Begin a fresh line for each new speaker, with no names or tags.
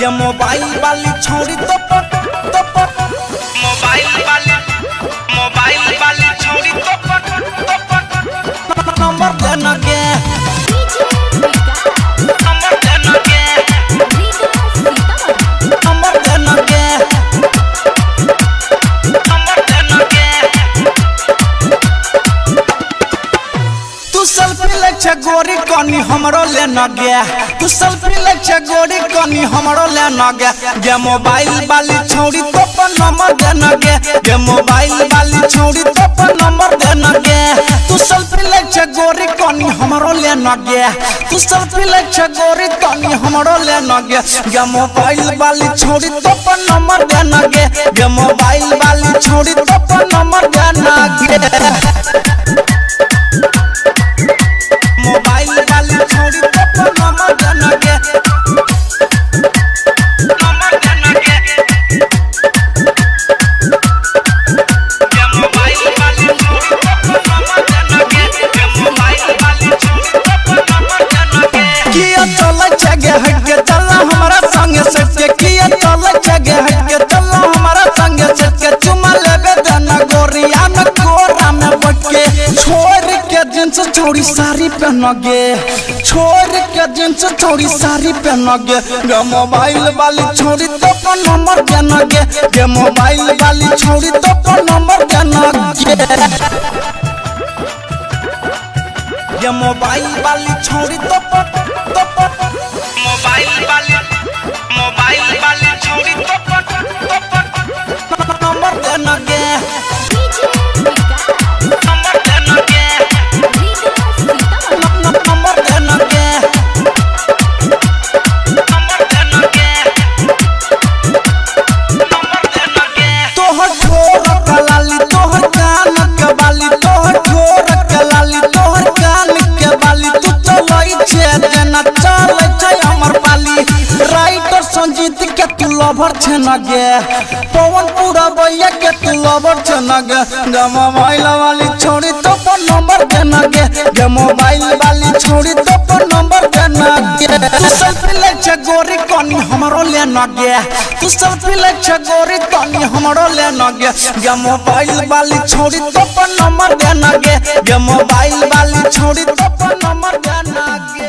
ये मोबाइल वाली छोड़ी तो मोबाइल वाली छोड़ी तो नंबर देना के सेल्फी ले गोरी कनी हमरो ले न गया तू सेल्फी ले गोरी कनी हमरो ले न गया ये मोबाइल वाली छोड़ी तो पर नंबर दे न गया ये मोबाइल वाली छोड़ी तो पर नंबर दे न गया तू सेल्फी ले गोरी कनी हमरो ले न गया तू सेल्फी ले गोरी कनी हमरो ले न गया ये मोबाइल वाली छोड़ी तो पर नंबर दे न गया ये मोबाइल वाली छोड़ी तो पर नंबर दे न गया मोबाइल वाली छोड़ी तो पर नंबर देना के नंबर देना के ये मोबाइल वाली छोड़ी तो पर नंबर देना के ये मोबाइल वाली छोड़ी तो पर नंबर देना के किया चले जगे हट के चला हमारा संग सट के किया चले जगे हट के चला हमारा संग सट के चुमा लेबे देना गोरिया में कोरा में बट के छोड़ के जींस छोड़ी साड़ी पहन गे छोड़ के जींस छोड़ी साड़ी पहन गे ये मोबाइल वाली छोड़ी तो पर नंबर देना गे ये मोबाइल वाली छोड़ी तो पर नंबर देना गे ये मोबाइल वाली छोड़ी तो पर मोबाइल वाली छोड़ी तो पर नंबर देना गे संजीत के तू लवर छन गे पवन पूरा भैया के तू लवर छन गे मोबाइल वाली छोड़ी तो पर नंबर देना गे ये मोबाइल वाली छोड़ी तो पर नंबर देना गे तू सेल्फी ले गोरी कनी हमरो ले न गे तू सेल्फी ले गोरी कनी हमरो ले न गे ये मोबाइल वाली छोड़ी तो पर नंबर देना गे ये मोबाइल वाली छोड़ी तो पर नंबर देना गे।